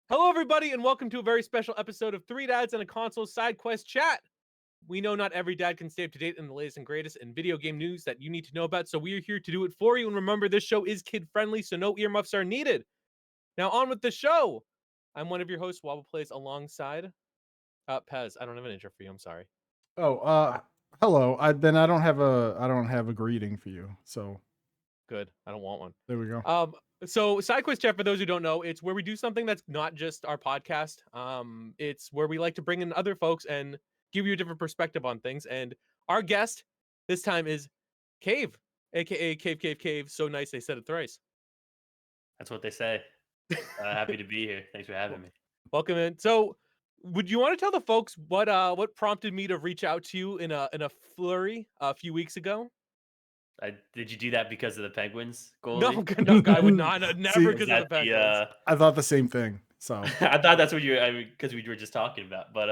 Hello, everybody, and welcome to a very special episode of Three Dads and a Console Side Quest Chat. We know not every dad can stay up to date in the latest and greatest in video game news that you need to know about, so we are here to do it for you. And remember, this show is kid-friendly, so no earmuffs are needed. Now, on with the show. I'm one of your hosts, Wobble Plays, alongside Pez. I don't have an intro for you. I'm sorry. Oh, hello. I don't have a greeting for you. So Good. I don't want one. there we go. So Side Quest Chat, for those who don't know, it's where we do something that's not just our podcast. It's where we like to bring in other folks and give you a different perspective on things. And our guest this time is Cave, aka CaveCaveCave. So nice they said it thrice. That's what they say. Happy to be here. Thanks for having me. Welcome in. So, would you want to tell the folks what prompted me to reach out to you in a flurry a few weeks ago? Did you do that because of the Penguins No, goalie? no, I would not. Never See, because Is of the that the? Penguins. I thought the same thing. So I thought that's what you. Because we were just talking about. But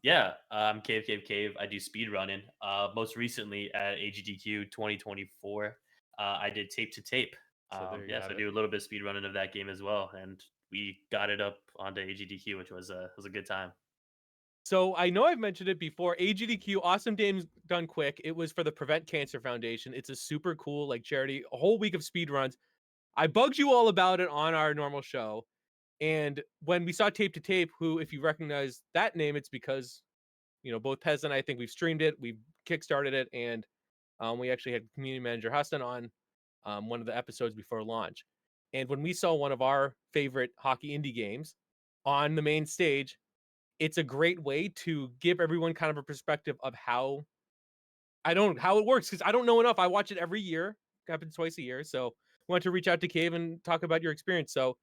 yeah. I'm Cave. I do speed running. Most recently at AGDQ 2024, I did tape to tape. So there you Yeah, have so I it. do a little bit of speed running of that game as well, and we got it up onto AGDQ, which was a good time. So I know I've mentioned it before. AGDQ, awesome games done quick. It was for the Prevent Cancer Foundation. It's a super cool like charity. A whole week of speed runs. I bugged you all about it on our normal show, and when we saw Tape to Tape, who, if you recognize that name, it's because both Pez and I think we've streamed it, we've kickstarted it, and we actually had community manager Huston on one of the episodes before launch. And when we saw one of our favorite hockey indie games on the main stage, it's a great way to give everyone kind of a perspective of how it works, because I don't know enough. I watch it every year, happens twice a year. So I want to reach out to Cave and talk about your experience. So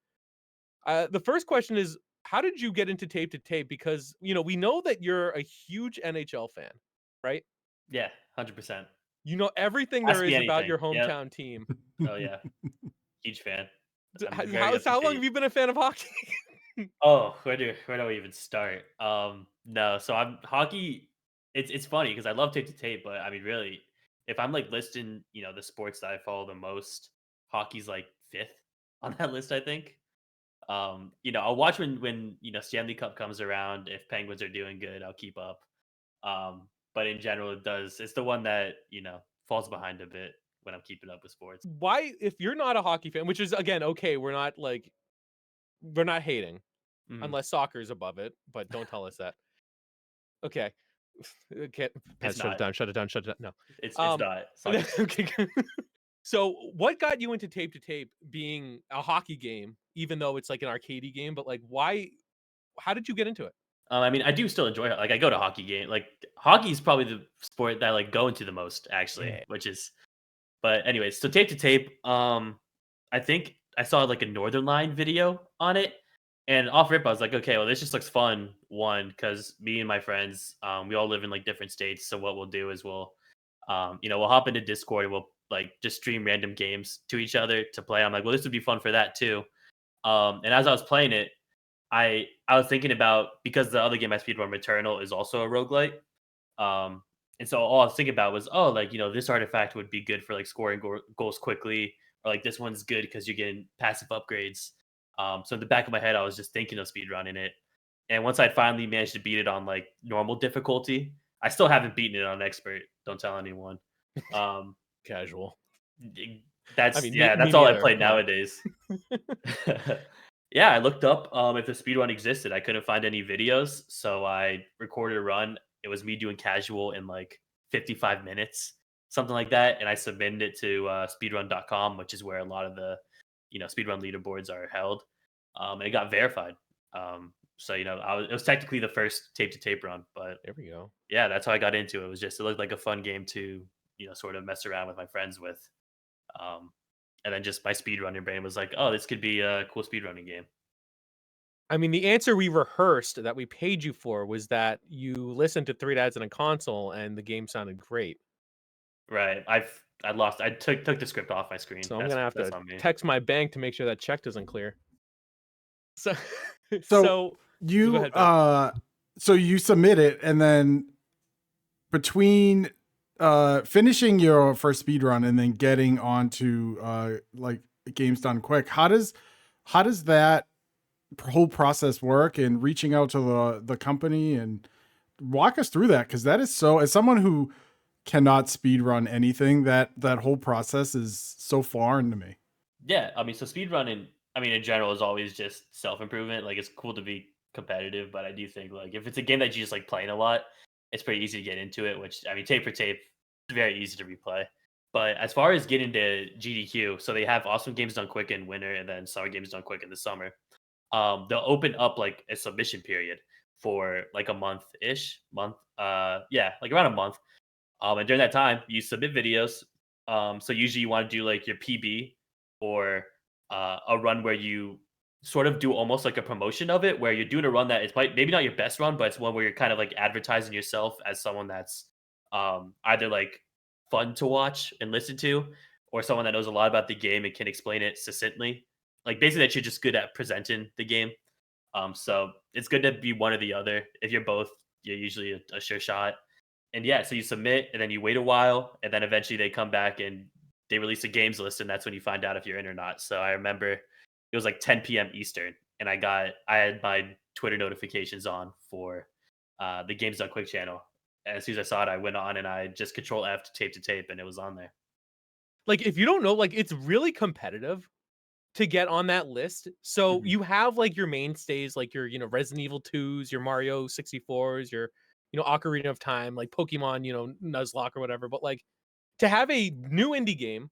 the first question is, how did you get into Tape to Tape? Because we know that you're a huge NHL fan, right? Yeah, 100%. You know everything Ask there me is about anything. your Yep. hometown team. Oh yeah, huge fan. I'm very How up to long date. have you been a fan of hockey? Oh, where do I even start? No, so I'm hockey. It's funny because I love tape to tape, but I mean, really, if I'm like listing, the sports that I follow the most, hockey's like fifth on that list, I think. I'll watch when Stanley Cup comes around. If Penguins are doing good, I'll keep up. But in general, it's the one that falls behind a bit when I'm keeping up with sports. Why, if you're not a hockey fan, which is again okay, we're not hating, Mhm. unless soccer is above it, but don't tell us that. Okay. Okay, It's Pez, shut it not. down, shut it down, shut it down. It's No. not. Soccer's Okay. Good. So, what got you into Tape to Tape being a hockey game, even though it's like an arcadey game? But like, why? How did you get into it? I mean, I do still enjoy it. Like, I go to hockey game. Like, hockey is probably the sport that I like go into the most, actually. Yeah. Which is, but anyways, so tape to tape. I think I saw like a Northern Line video on it, and off rip, I was like, okay, well, this just looks fun. One, because me and my friends, we all live in like different states. So what we'll do is we'll hop into Discord and we'll like just stream random games to each other to play. I'm like, well, this would be fun for that too. And as I was playing it, I was thinking about, because the other game I speedrun, Returnal, is also a roguelite. Um, and so all I was thinking about was, oh, like, this artifact would be good for like scoring goals quickly, or like this one's good because you're getting passive upgrades. So in the back of my head, I was just thinking of speedrunning it. And once I'd finally managed to beat it on like normal difficulty, I still haven't beaten it on expert. Don't tell anyone. Um, Casual. I that's mean, me, yeah, me that's all I neither. play Yeah. nowadays. Yeah, I looked up if the speedrun existed. I couldn't find any videos, so I recorded a run. It was me doing casual in like 55 minutes, something like that, and I submitted it to speedrun.com, which is where a lot of the speedrun leaderboards are held, and it got verified. So it was technically the first tape to tape run, but There we go. yeah, that's how I got into it. It looked like a fun game to sort of mess around with my friends with. Um, and then just my speedrunning brain was like, oh, this could be a cool speedrunning game. I mean, the answer we rehearsed that we paid you for was that you listened to Three Dads and a Console, and the game sounded great. Right. I took the script off my screen. So I'm gonna have That's to on me. text my bank to make sure that check doesn't clear. So, so so go you ahead, Pez. so you submit it, and then between finishing your first speed run and then getting onto like games done quick, how does that whole process work and reaching out to the company, and walk us through that, because that is so, as someone who cannot speed run anything, that whole process is so foreign to me. Yeah, I mean, so speedrunning, I mean, in general, is always just self improvement. Like, it's cool to be competitive, but I do think like if it's a game that you just like playing a lot, it's pretty easy to get into it. Which I mean, tape for tape, it's very easy to replay. But as far as getting to GDQ, so they have awesome games done quick in winter, and then summer games done quick in the summer. They'll open up like a submission period for like a month, yeah, like around a month. And during that time, you submit videos. So usually you want to do like your PB or a run where you sort of do almost like a promotion of it, where you're doing a run that is maybe not your best run, but it's one where you're kind of like advertising yourself as someone that's either like fun to watch and listen to, or someone that knows a lot about the game and can explain it succinctly. Like basically that you're just good at presenting the game. So it's good to be one or the other. If you're both, you're usually a sure shot. And yeah, so you submit and then you wait a while, and then eventually they come back and they release a games list, and that's when you find out if you're in or not. So I remember it was like 10 p.m. Eastern, and I had my Twitter notifications on for the Games Done Quick channel. And as soon as I saw it, I went on and I just Control F to tape, and it was on there. Like, if you don't know, like, it's really competitive to get on that list. So Mhm. you have like your mainstays, like your, Resident Evil 2s, your Mario 64s, your, Ocarina of Time, like Pokemon, Nuzlocke or whatever. But like to have a new indie game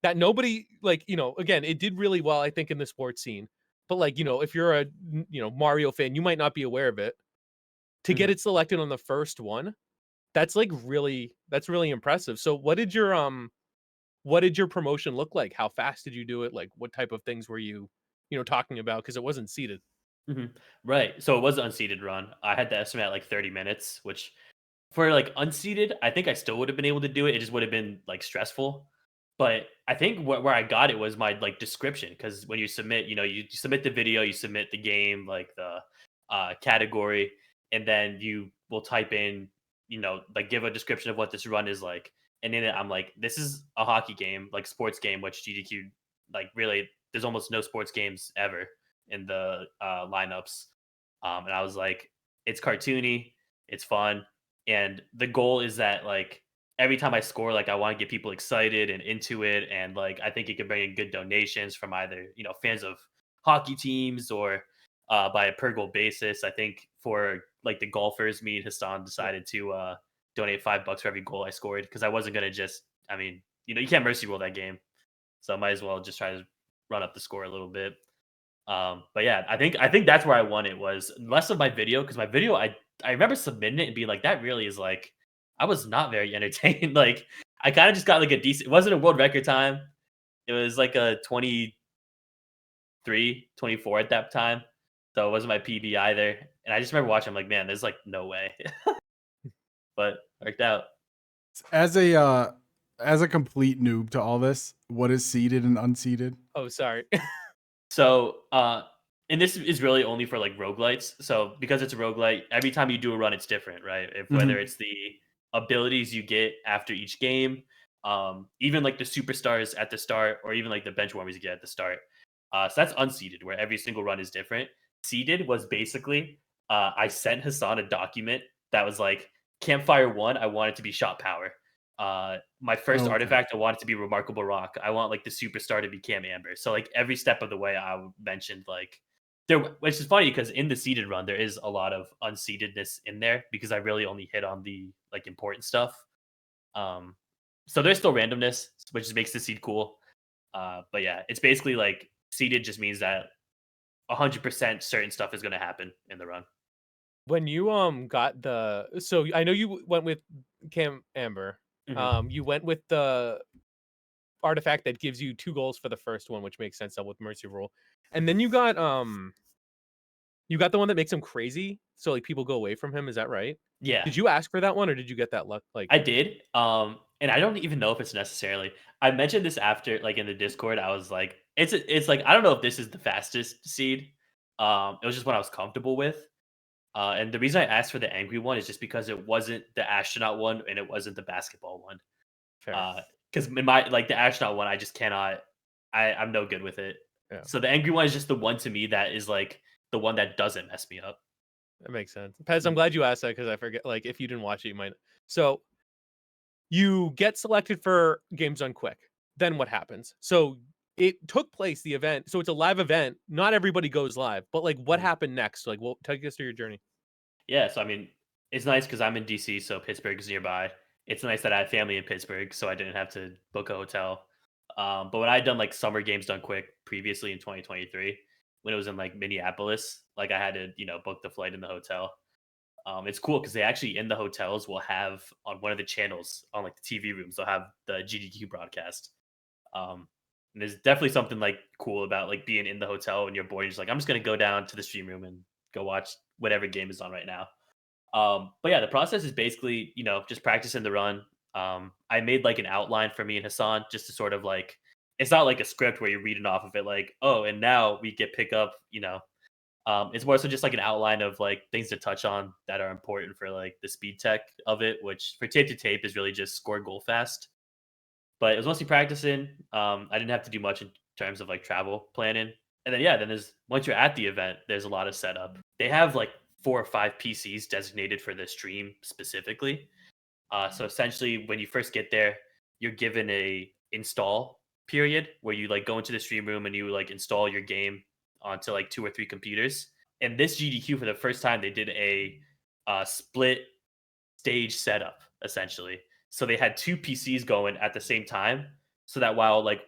that nobody like, again, it did really well, I think, in the sports scene. But like, if you're a Mario fan, you might not be aware of it. To get Mhm. it selected on the first one, that's really impressive. So what did your promotion look like? How fast did you do it? Like, what type of things were you, talking about? Because it wasn't seated. Mhm. Right. So it was an unseated run. I had to estimate at like 30 minutes, which for like unseated, I think I still would have been able to do it. It just would have been like stressful. But I think where I got it was my like description, because when you submit, you submit the video, you submit the game, like the category, and then you will type in, like give a description of what this run is like. And in it, I'm like, this is a hockey game, like sports game, which GDQ, like really, there's almost no sports games ever in the lineups. And I was like, it's cartoony, it's fun, and the goal is that like every time I score, like I want to get people excited and into it, and like I think it could bring in good donations from either fans of hockey teams or by a per goal basis. I think for like the golfers, me and Hassan Yeah. decided to donate $5 for every goal I scored, because I wasn't gonna just. I mean, you can't mercy roll that game, so I might as well just try to run up the score a little bit. But yeah, I think that's where I won it, was less of my video, because my video I remember submitting it and being like, that really is like, I was not very entertained. Like I kind of just got like a decent. It wasn't a world record time. It was like a 23, 24 at that time. So it wasn't my PB either. And I just remember watching, I'm like, man, there's like no way. But worked out. As a complete noob to all this, what is seeded and unseeded? Oh, sorry. So, and this is really only for like roguelites. So, because it's a roguelite, every time you do a run, it's different, right? If whether Mhm. it's the abilities you get after each game, even like the superstars at the start, or even like the bench warmers you get at the start. So that's unseeded, where every single run is different. Seeded was basically, I sent Hassan a document that was like, Campfire 1, I want it to be shot power. My first Okay. artifact, I want it to be Remarkable Rock. I want like the superstar to be Cam Amber. So like every step of the way, mentioned like there, which is funny because in the seeded run there is a lot of unseededness in there, because I really only hit on the like important stuff. Um, so there's still randomness, which makes the seed cool. But yeah, it's basically like seeded just means that 100% certain stuff is going to happen in the run. When you got the so I know you went with Cam Amber. Hmm. You went with the artifact that gives you 2 goals for the first one, which makes sense with Mercy Rule. And then you got the one that makes him crazy, so like people go away from him, is that right? Yeah. Did you ask for that one or did you get that luck like I did. And I don't even know if it's necessarily. I mentioned this after, like in the Discord. I was like, it's like I don't know if this is the fastest seed. It was just what I was comfortable with. And the reason I asked for the angry one is just because it wasn't the astronaut one and it wasn't the basketball one. fair? Because in my like the astronaut one, I just cannot. I'm no good with it. Yeah, So the angry one is just the one to me that is like the one that doesn't mess me up. that makes sense. Pez, I'm Mm. glad you asked that because I forget. Like, if you didn't watch it, you might. So you get selected for Games Done Quick. Then what happens? So it took place, the event. So it's a live event. Not everybody goes live, but like, what Mhm. happened next? Like, well, take us through your journey. Yeah, so I mean, it's nice because I'm in DC, so Pittsburgh is nearby. It's nice that I have family in Pittsburgh, so I didn't have to book a hotel. But when I had done like summer games done quick previously in 2023, when it was in like Minneapolis, like I had to, book the flight in the hotel. It's cool because they actually in the hotels will have on one of the channels on like the TV rooms, they'll have the GDQ broadcast. Um, and there's definitely something like cool about like being in the hotel and you're bored. You're just like, I'm just gonna go down to the stream room and go watch whatever game is on right now. But yeah, the process is basically, just practicing the run. I made like an outline for me and Hassan just to sort of like, it's not like a script where you're reading off of it, like, oh, and now we get pick up, it's more so just like an outline of like things to touch on that are important for like the speed tech of it, which for tape to tape is really just score goal fast. But it was mostly practicing. I didn't have to do much in terms of like travel planning. And then yeah, then there's once you're at the event, there's a lot of setup. They have like 4 or 5 PCs designated for the stream specifically. So essentially, when you first get there, you're given a install period where you like go into the stream room and you like install your game onto like 2 or 3 computers. And this GDQ for the first time, they did a split stage setup essentially. So they had 2 PCs going at the same time, so that while like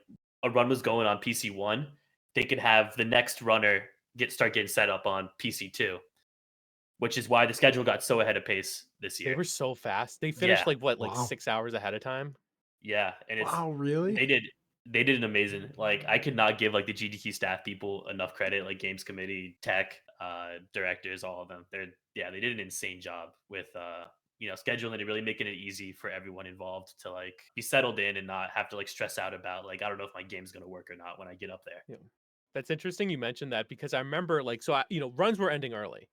a run was going on PC 1, they could have the next runner start getting set up on PC 2, which is why the schedule got so ahead of pace this They year. were so fast. They finished Yeah, like what, like Wow. 6 hours ahead of time. yeah, and Wow, really? they did an amazing. Like I could not give like the GDQ staff people enough credit, like games committee, tech, directors, all of them. They did an insane job with scheduling and really making it easy for everyone involved to like be settled in and not have to like stress out about like I don't know if my game's gonna work or not when I get up there. Yeah. That's interesting you mentioned that because I remember like so runs were ending early.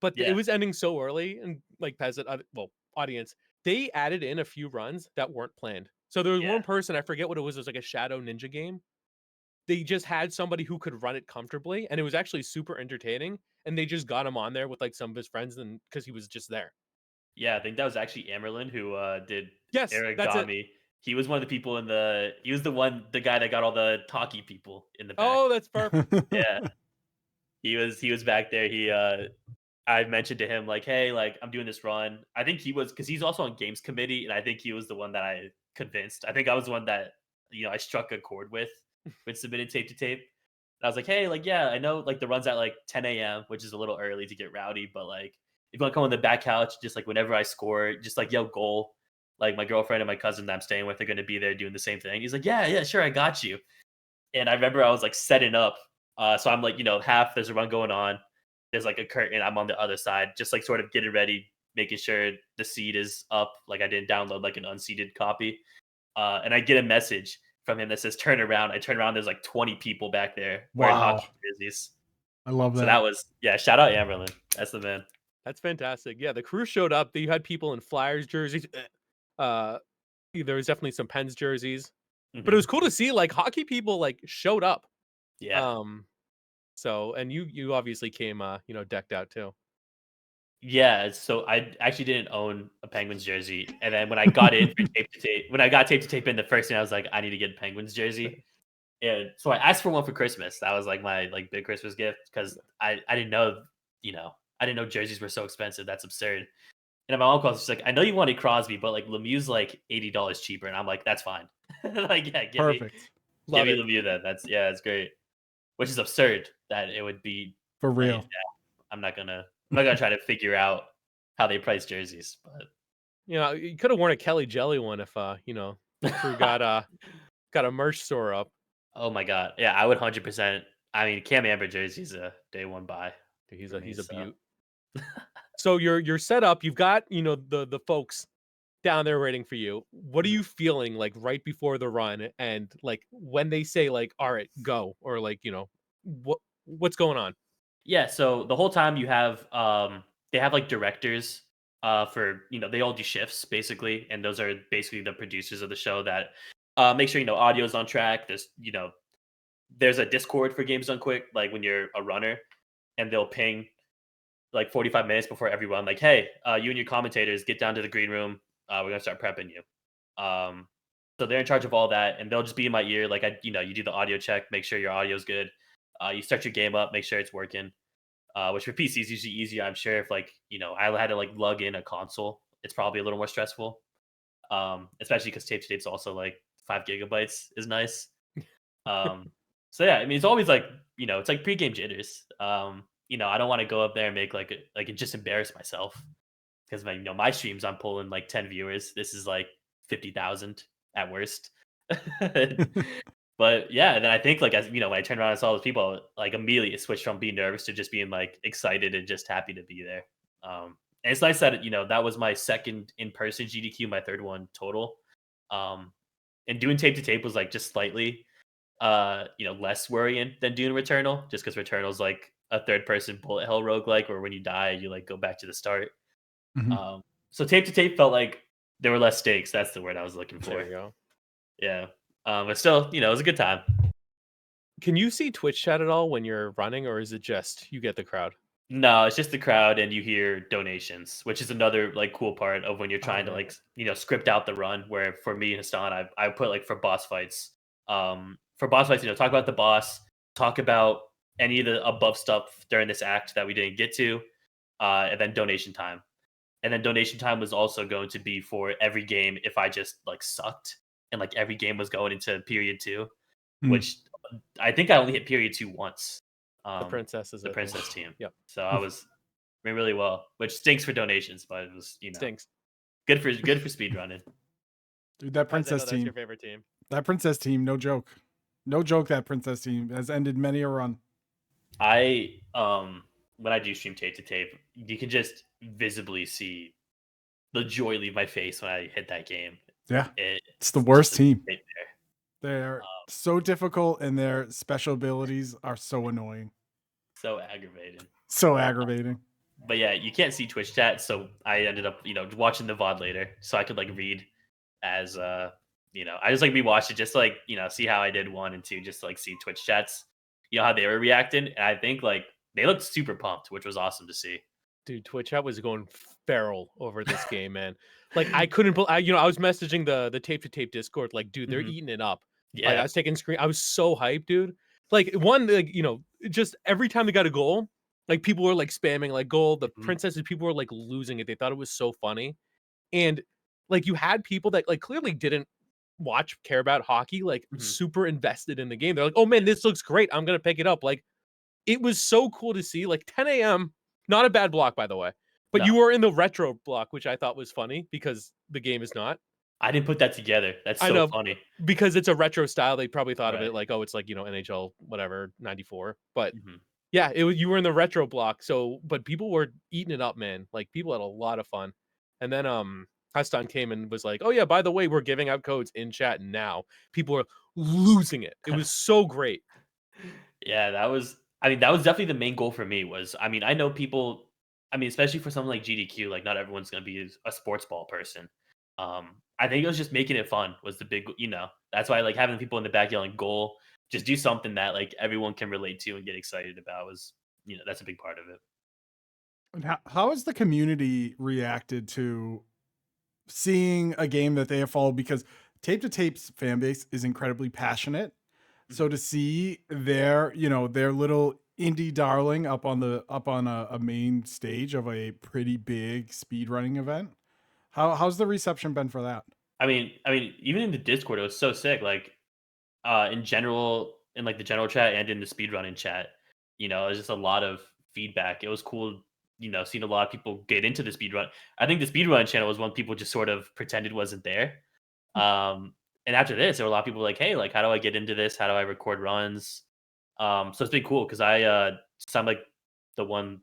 But it Yeah, was ending so early and like peasant well, audience, they added in a few runs that weren't planned. So there was yeah. one person, I forget what it was like a Shadow Ninja game. They just had somebody who could run it comfortably and it was actually super entertaining and they just got him on there with like some of his friends and cuz he was just there. Yeah, I think that was actually Amerlin who did Yes, that's it. origami. He was one of the people he was the guy that got all the talkie people in the back. Oh, that's perfect. Yeah. He was back there. I mentioned to him like, "Hey, like I'm doing this run." I think he was because he's also on games committee, and I think he was the one that I convinced. I think I was the one that I struck a chord with submitted tape to tape. And I was like, "Hey, like yeah, I know like the runs at like 10 a.m., which is a little early to get rowdy, but like if you want to come on the back couch, just like whenever I score, just like yell goal." Like my girlfriend and my cousin that I'm staying with are going to be there doing the same thing. He's like, "Yeah, yeah, sure, I got you." And I remember I was like setting up. So I'm like, half there's a run going on. There's like a curtain. I'm on the other side, just like sort of getting ready, making sure the seed is up. Like I didn't download like an unseeded copy. And I get a message from him that says turn around. I turn around, there's like 20 people back there wearing Wow. hockey jerseys. I love So that. that was, yeah, shout out Amerlin. That's the man. That's fantastic. Yeah, the crew showed up. You had people in Flyers jerseys. Uh there was definitely some Pens jerseys. But it Hmm. was cool to see like hockey people like showed up. Yeah. Um So, and you obviously came, decked out too. Yeah, so I actually didn't own a Penguins jersey, and then when I got in for tape to tape, when I got tape to tape in, the first thing I was like, I need to get a Penguins jersey, and so I asked for one for Christmas. That was like my like big Christmas gift because I didn't know, I didn't know jerseys were so expensive. That's absurd. And then my mom calls, she's like, I know you wanted Crosby, but like Lemieux's like $80 cheaper, and I'm like, that's fine. Like, yeah, Perfect. Love give me it. Lemieux then. That's great. Which is absurd that it would be. For I mean, real. I'm not gonna try to figure out how they price jerseys, You could have worn a Kelly Jelly one if the crew but got a merch store up. oh my god, yeah, I would 100%. I mean, Cam Amber jersey's a day one buy Dude, for me. he's a So beaut. So you're set up. You've got, the folks down there waiting for you. What are mhm. you feeling like right before the run and like when they say like, all right, go, or like, what's going on? Yeah, so the whole time they have like directors for they all do shifts basically, and those are basically the producers of the show that make sure audio's on track. There's there's a Discord for Games Done Quick, like when you're a runner, and they'll ping like 45 minutes before every run, like, hey, you and your commentators get down to the green room. We're gonna start prepping you. Um, so they're in charge of all that, and they'll just be in my ear. Like you do the audio check, make sure your audio's good. You start your game up, make sure it's working. Which for PC is usually easier. I'm sure if I had to like lug in a console, it's probably a little more stressful. Especially because tape to tape's also like 5 GB is nice. Um, so yeah, I mean, it's always like it's like pregame jitters. I don't want to go up there and make just embarrass myself because my streams I'm pulling like 10 viewers. This is like 50,000 at worst. But yeah, then I think like as when I turned around and saw those people, like immediately it switched from being nervous to just being like excited and just happy to be there. And it's nice that that was my second in person GDQ, my third one total. Um, and doing tape to tape was like just slightly less worrying than doing Returnal, just because Returnal's like a third person bullet hell roguelike where when you die you like go back to the start. Mhm. So tape to tape felt like there were less stakes. That's the word I was looking There for. you go. Yeah. But still, it was a good time. Can you see Twitch chat at all when you're running, or is it just you get the crowd? No, it's just the crowd and you hear donations, which is another like cool part of when you're Oh, trying to right. script out the run. Where for me and Hassan, I put like for boss fights, talk about the boss, talk about any of the above stuff during this act that we didn't get to, and then donation time. And then donation time was also going to be for every game if I just like sucked and like every game was going into period 2, Mm. which I think I only hit period 2 once. The princesses, The I think. princess team. Yep. So I was doing really well, which stinks for donations, but it was Stinks. good for speed running. Dude, that As I know princess that's your team. favorite team. That princess team, no joke. No joke, that princess team has ended many a run. I when I do stream tape to tape, you can just visibly see the joy leave my face when I hit that game. Yeah. It's the It's just worst a team. nightmare. They're so difficult and their special abilities are so annoying. So aggravating. So aggravating. But yeah, you can't see Twitch chat, so I ended up, watching the VOD later so I could like read as I just like rewatched it just to, like, see how I did 1 and 2, just to, like see Twitch chats, how they were reacting. And I think like they looked super pumped, which was awesome to see. Dude, Twitch chat was going feral over this game, man. Like I couldn't I was messaging the tape to tape Discord, like, dude, they're Mhm. eating it up. Like I Yeah. was taking screen. I was so hyped, dude. Like one, like, just every time they got a goal, like people were like spamming like goal. The Mhm. princesses, people were like losing it. They thought it was so funny. And like you had people that like clearly didn't care about hockey, like Mhm. super invested in the game. They're like, oh man, this looks great. I'm gonna pick it up. Like it was so cool to see. Like 10 a.m. Not a bad block, by the way. But No, you were in the retro block, which I thought was funny because the game is not. I didn't put that together. That's I so know funny. because it's a retro style. They probably thought of Right. it like, oh, it's like NHL whatever 94. But Mhm. yeah, you were in the retro block. So, but people were eating it up, man. Like people had a lot of fun. And then Hastan came and was like, oh yeah, by the way, we're giving out codes in chat now. People are losing it. It was so great. Yeah, that was definitely the main goal for me was, I know people, especially for someone like GDQ, like not everyone's going to be a sports ball person. I think it was just making it fun was the big, that's why like having people in the back yelling goal, just do something that like everyone can relate to and get excited about was, that's a big part of it. And how has the community reacted to seeing a game that they have followed? Because Tape to Tape's fan base is incredibly passionate. So Mhm. to see their little indie darling up on a main stage of a pretty big speedrunning event, how's the reception been for that? Even in the Discord, it was so sick. Like, in general, in like the general chat and in the speedrunning chat, there's just a lot of feedback. It was cool, seeing a lot of people get into the speedrun. I think the speedrun channel was one people just sort of pretended wasn't there. Um, and after this, there were a lot of people like, "Hey, like, how do I get into this? How do I record runs?" So it's been cool because so I'm like the one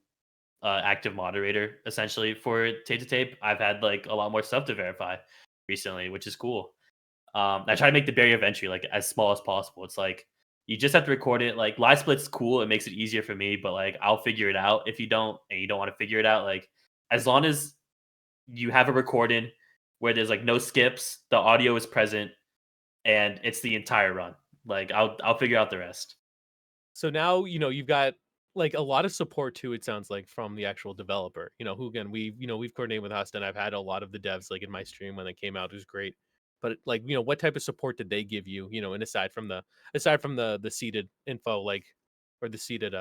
active moderator essentially for tape to tape. I've had like a lot more stuff to verify recently, which is cool. I try to make the barrier of entry like as small as possible. It's like you just have to record it. Like live split's cool; it makes it easier for me. But like I'll figure it out if you don't, and you don't want to figure it out. Like as long as you have a recording where there's like no skips, the audio is present, and it's the entire run. Like I'll figure out the rest. So now, you've got like a lot of support too, it sounds like, from the actual developer, who again we've coordinated with Huston. I've had a lot of the devs like in my stream when they came out. It was great. But like, what type of support did they give you, and aside from the seated info, like, or the seated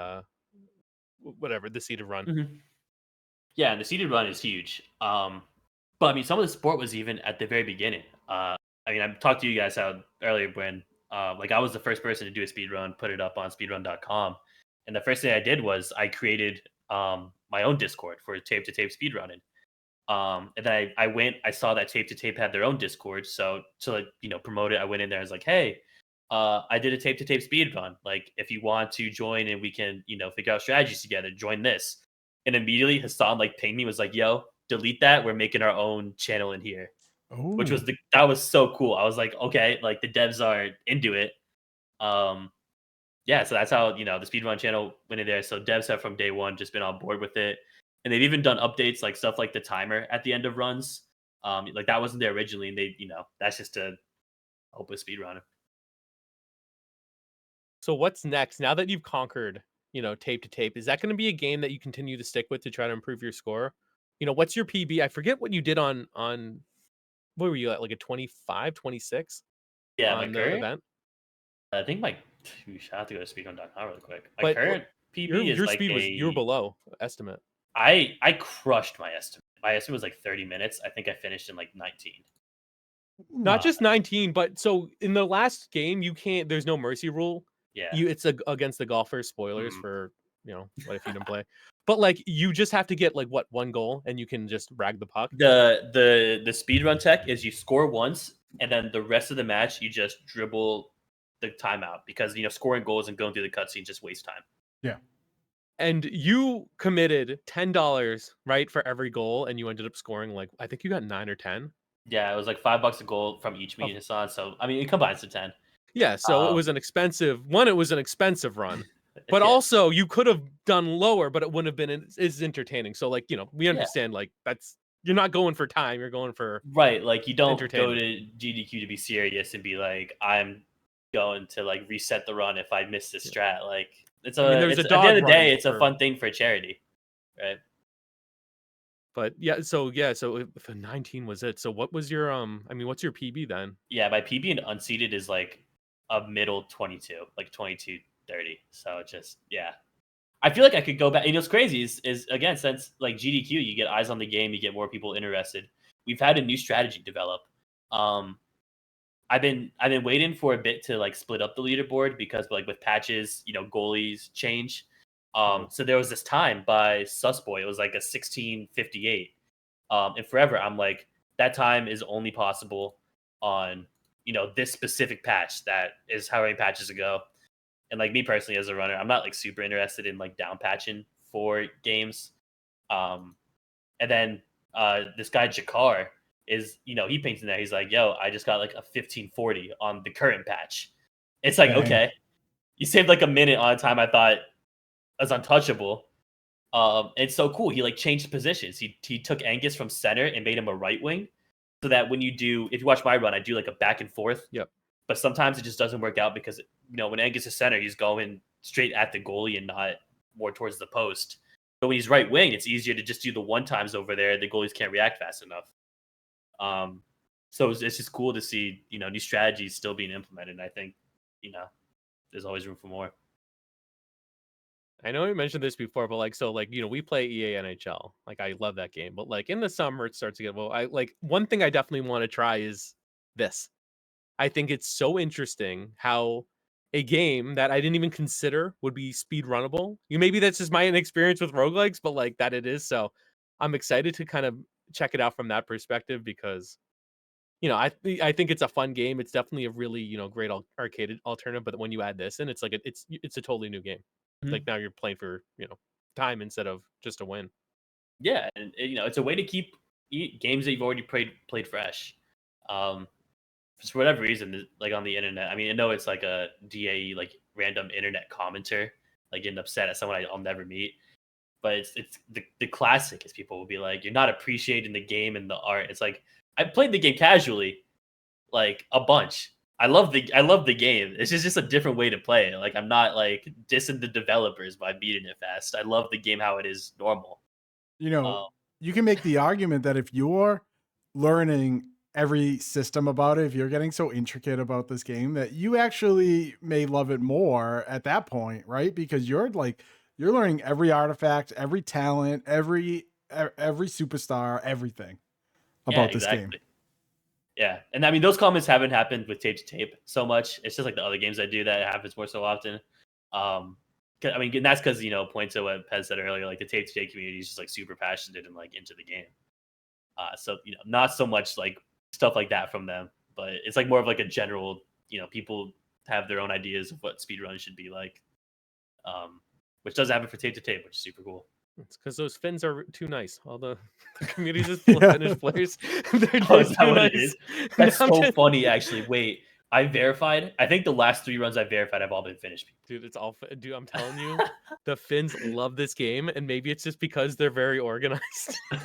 whatever, the seated run. Mhm. Yeah, and the seeded run is huge. But I mean, some of the support was even at the very beginning. I mean, I talked to you guys out earlier when, like, I was the first person to do a speed run, put it up on speedrun.com, and the first thing I did was I created my own Discord for tape to tape speedrunning. And then I went, I saw that tape to tape had their own Discord, so to like promote it, I went in there. I was like, hey, I did a tape to tape speed run. Like, if you want to join and we can figure out strategies together, join this. And immediately Hassan like pinged me, was like, yo, delete that. We're making our own channel in here, which Oh, was that was so cool. I was like, okay, like the devs are into it. Um, yeah, so that's how the speedrun channel went in there. So devs have from day one just been on board with it, and they've even done updates like stuff like the timer at the end of runs. Like that wasn't there originally, and they that's just to help with speedrunning. So what's next now that you've conquered, tape to tape? Is that going to be a game that you continue to stick with to try to improve your score? What's your PB? I forget what you did on what were you at, like a 25, 26 Yeah, my on the current, event? I think my, I have to go to speedrun.com really quick. My But current your PB is your like speed was, you were below estimate. I crushed my estimate. My estimate was like 30 minutes. I think I finished in like 19. Not nah. just 19, but so in the last game, you can't. There's no mercy rule. Yeah. It's against the golfers. Spoilers Mhm. for what if you didn't play. But like, you just have to get like what, one goal, and you can just rag the puck. The speedrun tech is you score once, and then the rest of the match you just dribble the timeout, because scoring goals and going through the cutscene just waste time. Yeah. And you committed $10, right, for every goal, and you ended up scoring, like, I think you got 9 or 10. Yeah, it was like $5 a goal from each Oh, meet, Hassan. So I mean, it combines to 10. yeah, so it Um, was an expensive one. It was an expensive run, but yeah, also you could have done lower, but it wouldn't have been as entertaining. So like, we yeah, understand, like, that's, you're not going for time, you're going for right. Like you don't go entertainment. to GDQ to be serious and be like, I'm going to like reset the run if I miss this Yeah. strat. Like I mean, there's it's a at the dog end of the day, run it's a for, fun thing for charity, right? but so if a 19 was it. So what was your I mean, what's your PB then? Yeah, my PB and unseated is like a middle 22, like 22:30. So it just, yeah. I feel like I could go back. And what's crazy is again, since like GDQ, you get eyes on the game, you get more people interested. We've had a new strategy develop. Um, I've been waiting for a bit to like split up the leaderboard, because like with patches, goalies change. Oh, So there was this time by Susboy, it was like a 16:58. And forever, I'm like, that time is only possible on this specific patch that is how many patches ago. And like me personally as a runner, I'm not like super interested in like down patching for games. Um, and then this guy Jakar is, he paints in there. He's like, yo, I just got like a 1540 on the current patch. It's like, Dang. okay, you saved like a minute on a time I thought was untouchable. It's so cool. He like changed positions. He took Angus from center and made him a right wing, so that when if you watch my run, I do like a back and forth. yep. But sometimes it just doesn't work out, because when Angus is center, he's going straight at the goalie and not more towards the post. But when he's right wing, it's easier to just do the one times over there. The goalies can't react fast enough. So it's just cool to see new strategies still being implemented. And I think there's always room for more. I know we mentioned this before, but like, so like, we play EA NHL. Like, I love that game, but like in the summer it starts to get, well, I like, one thing I definitely want to try is this. I think it's so interesting how a game that I didn't even consider would be speed runnable. Maybe that's just my inexperience with roguelikes, but like that it is. So I'm excited to kind of check it out from that perspective, because I think it's a fun game. It's definitely a really, great arcade alternative. But when you add this in, it's like it's a totally new game. Like, Mhm. now you're playing for time instead of just a win. Yeah, and it's a way to keep games that you've already played fresh. Um, for whatever reason, like on the internet. I mean, I know it's like a DAE, like random internet commenter, like getting upset at someone I'll never meet. But it's the classic is people will be like, you're not appreciating the game and the art. It's like, I played the game casually, like a bunch. I love the game. It's just a different way to play it. Like I'm not like dissing the developers by beating it fast. I love the game how it is normal. You know, Um, you can make the argument that if you're learning every system about it, if you're getting so intricate about this game, that you actually may love it more at that point, right? Because you're learning every artifact, every talent, every superstar, everything yeah, about this game. exactly. Yeah, and I mean those comments haven't happened with tape to tape so much. It's just like the other games I do that it happens more so often. I mean, and that's because point to what Pez said earlier, like the tape to tape community is just like super passionate and like into the game. So not so much like stuff like that from them, but it's like more of like a general, people have their own ideas of what speedrun should be like, which does happen for tape to tape, which is super cool. It's because those Finns are too nice. All the communities is full of Yeah. Finnish players. They're Oh, is just that too what it nice. is? No, That's I'm so just- funny, actually. Wait, I verified. I think the last 3 runs I verified have all been Finnish Dude, it's all. Dude, I'm telling you, the Finns love this game, and maybe it's just because they're very organized.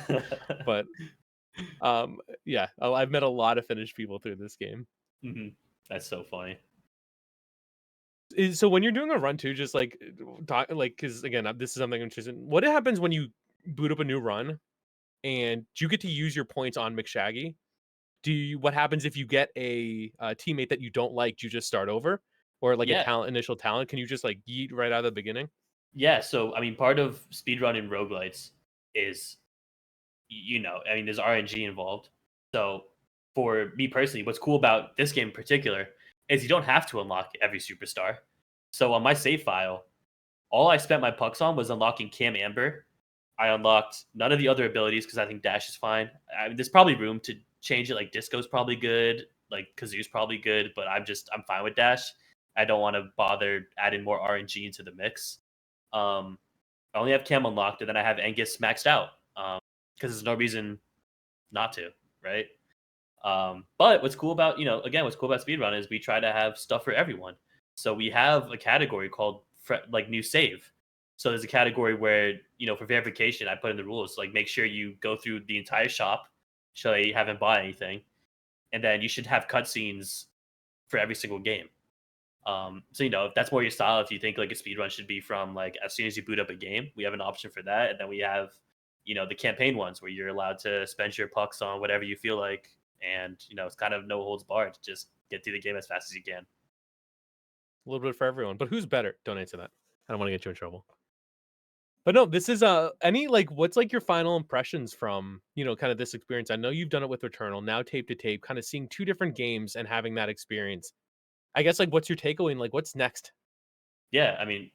people. But yeah, I've met a lot of Finnish people through this game. Mhm. That's so funny. So when you're doing a run too, just like because again, this is something I'm interested in. What happens when you boot up a new run, and do you get to use your points on McShaggy? What happens if you get a teammate that you don't like? Do you just start over, or like Yeah, initial talent? Can you just like yeet right out of the beginning? yeah. So I mean, part of speedrun and roguelites is, I mean, there's RNG involved. So for me personally, what's cool about this game in particular is you don't have to unlock every superstar. So on my save file, all I spent my pucks on was unlocking Cam Amber. I unlocked none of the other abilities because I think Dash is fine. I mean, there's probably room to change it. Like Disco's probably good, like Kazoo's probably good, but I'm fine with Dash. I don't want to bother adding more RNG into the mix. Um, I only have Cam unlocked, and then I have Angus maxed out because there's no reason not to, right? But what's cool about again, what's cool about speedrun is we try to have stuff for everyone. So we have a category called like new save. So there's a category where for verification, I put in the rules like make sure you go through the entire shop, show that you haven't bought anything, and then you should have cutscenes for every single game. So if that's more your style, if you think like a speedrun should be from like as soon as you boot up a game, we have an option for that, and then we have the campaign ones where you're allowed to spend your pucks on whatever you feel like, and it's kind of no holds barred. Just get through the game as fast as you can. A little bit for everyone, but who's better? Don't answer that. I don't want to get you in trouble. But no, this is any like what's like your final impressions from kind of this experience? I know you've done it with Returnal, now tape to tape, kind of seeing two different games and having that experience. I guess like what's your takeaway and like what's next? Yeah, I mean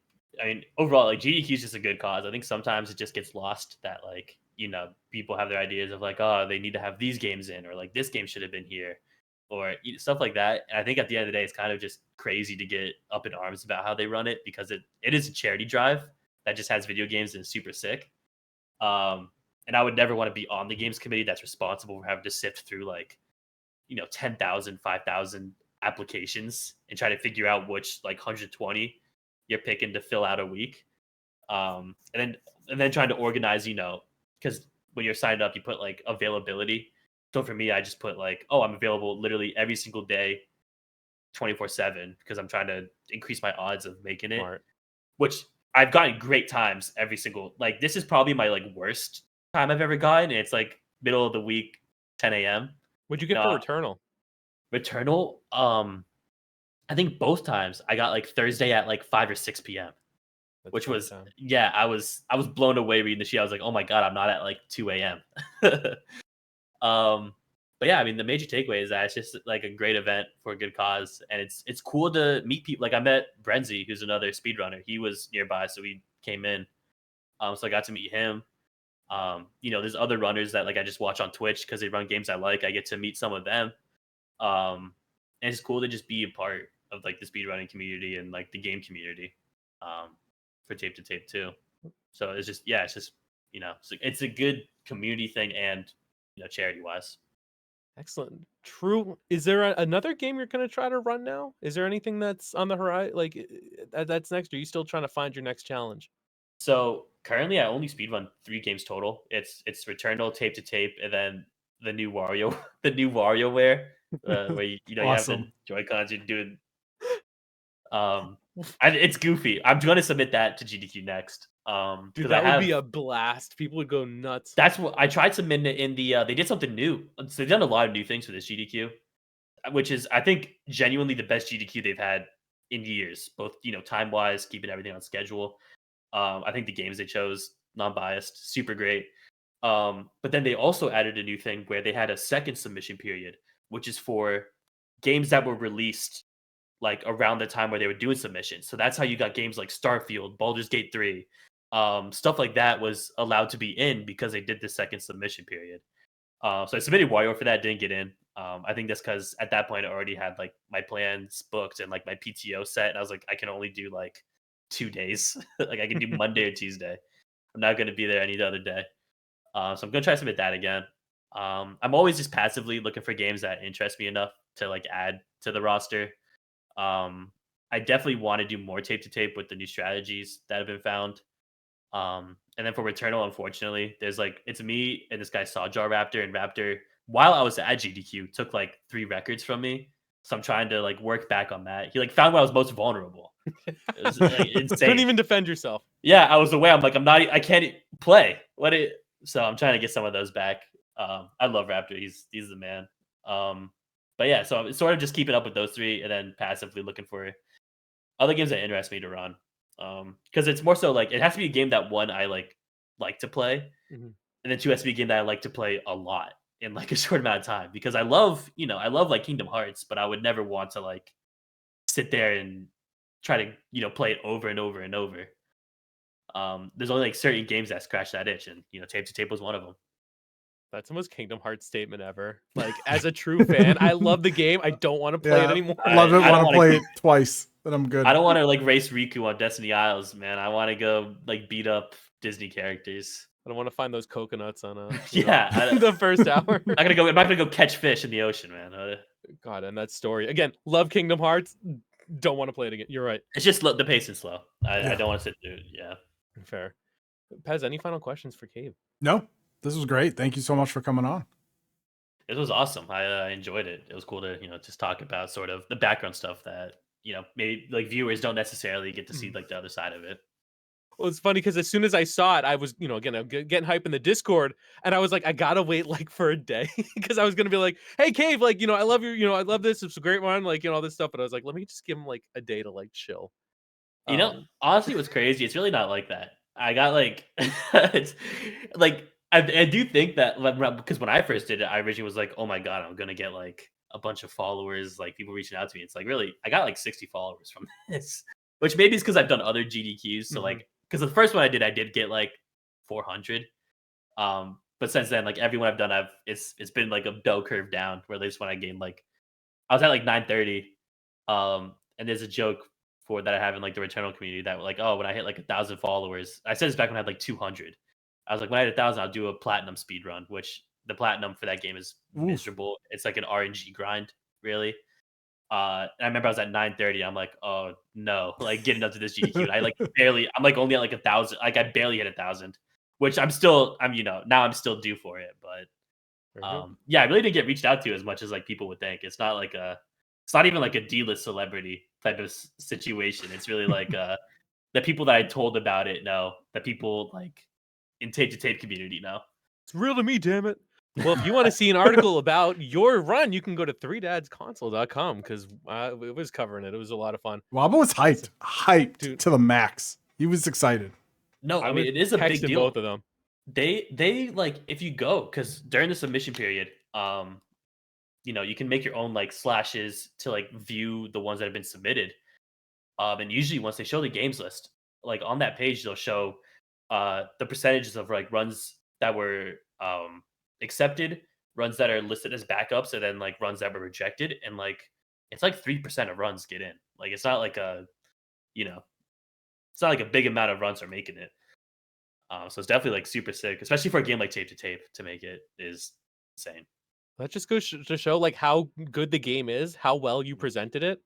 overall, like GDQ is just a good cause. I think sometimes it just gets lost that like people have their ideas of like, oh, they need to have these games in, or like this game should have been here, or stuff like that. And I think at the end of the day, it's kind of just crazy to get up in arms about how they run it because it is a charity drive that just has video games and is super sick. And I would never want to be on the games committee that's responsible for having to sift through like 10,000, 5,000 applications and try to figure out which like 120 you're picking to fill out a week. And then trying to organize, because when you're signed up, you put like availability. So for me, I just put like, oh, I'm available literally every single day, 24/7, because I'm trying to increase my odds of making it. Smart. Which I've gotten great times every single. Like this is probably my like worst time I've ever gotten. And it's like middle of the week, 10 a.m. What'd you get for Returnal? Returnal. I think both times I got like Thursday at like 5 or 6 p.m. That's which fun was time. I was blown away reading the sheet. I was like, oh my god, I'm not at like 2 a.m. But yeah, I mean the major takeaway is that it's just like a great event for a good cause, and it's cool to meet people. Like I met Brenzy, who's another speedrunner. He was nearby, so we came in. So I got to meet him. There's other runners that like I just watch on Twitch because they run games I like. I get to meet some of them. And it's cool to just be a part of like the speedrunning community and like the game community for tape to tape too. So it's a good community thing and charity wise. Excellent. True. Is there another game you're going to try to run now? Is there anything that's on the horizon? Like that's next? Or are you still trying to find your next challenge? So currently I only speedrun 3 games total. It's Returnal, tape to tape, and then the new Wario, the new WarioWare where you have the Awesome. Joy Cons. You're doing it's goofy. I'm going to submit that to GDQ next. Dude, Because I that would be have a blast. People would go nuts. that's what I tried submitting it in the. They did something new. So they've done a lot of new things for this GDQ, which is I think genuinely the best GDQ they've had in years. Both time wise, keeping everything on schedule. I think the games they chose, non-biased, super great. But then they also added a new thing where they had a second submission period, which is for games that were released like around the time where they were doing submissions. So that's how you got games like Starfield, Baldur's Gate 3, stuff like that was allowed to be in because they did the second submission period. So I submitted Wario for that, didn't get in. I think that's because at that point I already had like my plans booked and like my PTO set, and I was like, I can only do like 2 days. Like I can do Monday or Tuesday. I'm not going to be there any other day. So I'm gonna try to submit that again. I'm always just passively looking for games that interest me enough to like add to the roster. I definitely want to do more tape to tape with the new strategies that have been found. And then for Returnal, unfortunately, there's like it's me and this guy Sawjar Raptor, and Raptor, while I was at GDQ, took like 3 records from me. So I'm trying to like work back on that. He like found where I was most vulnerable. It was like Couldn't insane. even defend yourself. Yeah, I was away. I'm like, I can't play. So I'm trying to get some of those back. I love Raptor. He's the man. But yeah, so I'm sort of just keeping up with those 3 and then passively looking for other games that interest me to run. Because it's more so like it has to be a game that one I like to play, Mhm. and then 2 has to be a game that I like to play a lot in like a short amount of time. Because I love like Kingdom Hearts, but I would never want to like sit there and try to play it over and over and over. There's only like certain games that scratch that itch, and tape to tape was one of them. That's the most Kingdom Hearts statement ever. Like, as a true fan, I love the game. I don't want to play it Yeah, anymore. love it. I don't Want to want to play keep. it twice, then I'm I good. don't want to like race Riku on Destiny Isles, man. I want to go like beat up Disney characters. I don't want to find those coconuts on Yeah, the first hour. I'm not gonna go catch fish in the ocean, man. God, and that story again. Love Kingdom Hearts. Don't want to play it again. You're right. It's just the pace is slow. I Yeah. don't want to sit through it. Yeah. Fair. Pez, any final questions for Cave? No, this was great. Thank you so much for coming on. It was awesome. I enjoyed it. It was cool to just talk about sort of the background stuff that maybe like viewers don't necessarily get to see like the other side of it. Well, it's funny because as soon as I saw it, I was, again, I'm getting hype in the Discord, and I was like, I gotta wait like for a day because I was gonna be like, hey, Cave, like, I love your, I love this. It's a great one, like, all this stuff. But I was like, let me just give him like a day to like chill. Honestly, what's crazy, it's really not like that. I got like, it's like, I do think that because when I first did it, I originally was like, oh my God, I'm going to get like a bunch of followers, like people reaching out to me. It's like, really, I got like 60 followers from this, which maybe is because I've done other GDQs. So, like, because the first one I did get like 400. But since then, like everyone I've done, it's been like a bell curve down where at least when I gained like, I was at like 930. And there's a joke that I have in like the Returnal community that like, oh, when I hit like 1,000 followers, I said this back when I had like 200. I was like, when I had 1,000, I'll do a platinum speed run, which the platinum for that game is Oof. miserable. It's like an RNG grind, really. And I remember I was at 930. I'm like, oh no, like getting up to this GDQ. I like barely. I'm like only at like 1,000. Like I barely hit 1,000, which I'm now I'm still due for it. But yeah, I really didn't get reached out to as much as like people would think. It's not like it's not even like a D-list celebrity type of situation. It's really like the people that I told about it know, the people like in tape to tape community know. It's real to me, damn it. Well, if you want to see an article about your run, you can go to 3dadsconsole.com because it was covering it. It was a lot of fun. Wabo was hyped Dude. to the max. He was excited. No, I mean was it is a big texting deal. both of them. They like if you go because during the submission period, you can make your own like slashes to like view the ones that have been submitted. And usually once they show the games list, like on that page, they'll show the percentages of like runs that were accepted, runs that are listed as backups, and then like runs that were rejected. And like it's like 3% of runs get in. Like it's not like it's not like a big amount of runs are making it. So it's definitely like super sick, especially for a game like Tape to Tape to make it is insane. That just goes to show like how good the game is, how well you presented it.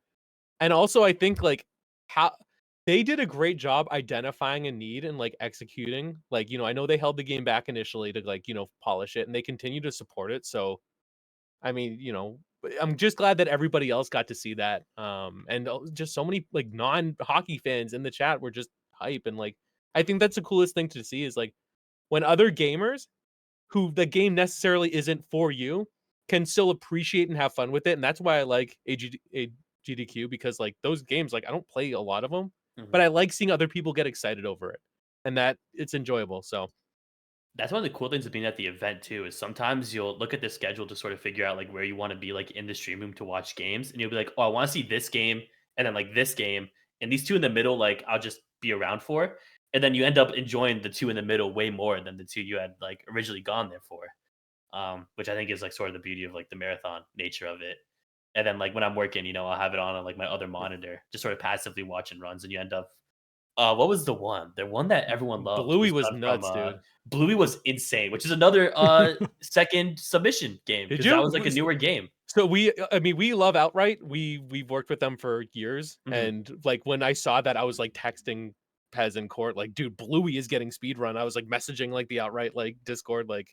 And also I think like how they did a great job identifying a need and like executing. Like, I know they held the game back initially to like, polish it, and they continue to support it. So I mean, But I'm just glad that everybody else got to see that. And just so many like non-hockey fans in the chat were just hype. And like, I think that's the coolest thing to see is like when other gamers who the game necessarily isn't for you can still appreciate and have fun with it. And that's why I like AGDQ because like those games, like I don't play a lot of them, but I like seeing other people get excited over it and that it's enjoyable. So That's one of the cool things of being at the event too, is sometimes you'll look at the schedule to sort of figure out like where you want to be like in the stream room to watch games, and you'll be like, oh, I want to see this game, and then like this game, and these two in the middle, like I'll just be around for, and then you end up enjoying the two in the middle way more than the two you had like originally gone there for, which I think is like sort of the beauty of like the marathon nature of it. And then like when I'm working, I'll have it on like my other monitor, just sort of passively watching runs, and you end up what was the one? The one that everyone loved Bluey was was done from nuts, dude. Bluey was insane, which is another second submission game Did because that you? was like a newer game. So I mean, we love Outright. We've worked with them for years, and like when I saw that, I was like texting Pez in court, like, dude, Bluey is getting speedrun. I was like messaging like the Outright like Discord, like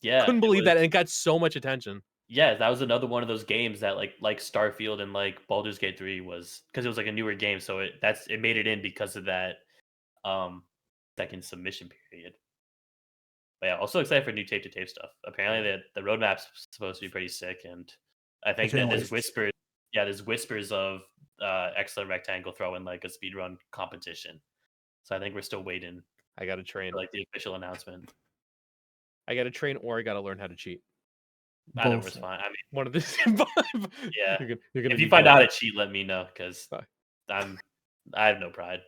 Yeah, couldn't it believe that, was. and it got so much attention. Yeah, that was another one of those games that like Starfield and like Baldur's Gate 3 was because it was like a newer game, so it made it in because of that um second submission period. But yeah, also excited for new tape to tape stuff. Apparently the roadmap's supposed to be pretty sick, and I think that can't there's wait. whispers. Yeah, there's whispers of Excellent Rectangle throwing like a speedrun competition. So I think we're still waiting I got to train. for like the official announcement. I got to train, or I got to learn how to cheat. Either Both. was fine. I mean, One of the yeah. You're gonna If you need find out both. how to cheat, let me know because Fine. I have no pride.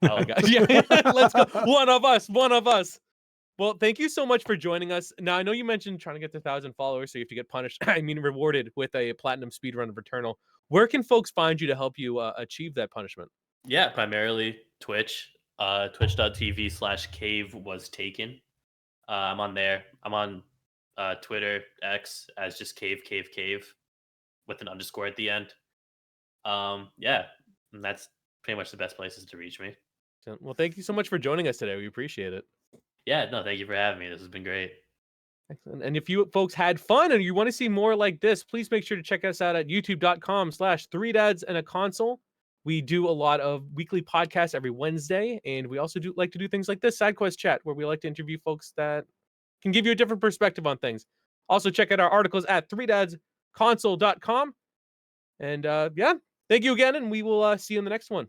Oh, God. Yeah, let's go. One of us. One of us. Well, thank you so much for joining us. Now, I know you mentioned trying to get to 1,000 followers, so you have to get punished. I mean, rewarded with a platinum speedrun of Returnal. Where can folks find you to help you achieve that punishment? Yeah, primarily Twitch. Twitch.tv/cave was taken. I'm on there. I'm on Twitter X as just CaveCaveCave with an underscore at the end. Yeah, and that's pretty much the best places to reach me. So, well, thank you so much for joining us today. We appreciate it. Yeah, no, thank you for having me. This has been great. Excellent. And if you folks had fun and you want to see more like this, please make sure to check us out at youtube.com/3dadsandaconsole. We do a lot of weekly podcasts every Wednesday, and we also do like to do things like this side quest chat where we like to interview folks that can give you a different perspective on things. Also, check out our articles at 3dadsconsole.com. And yeah, thank you again, and we will see you in the next one.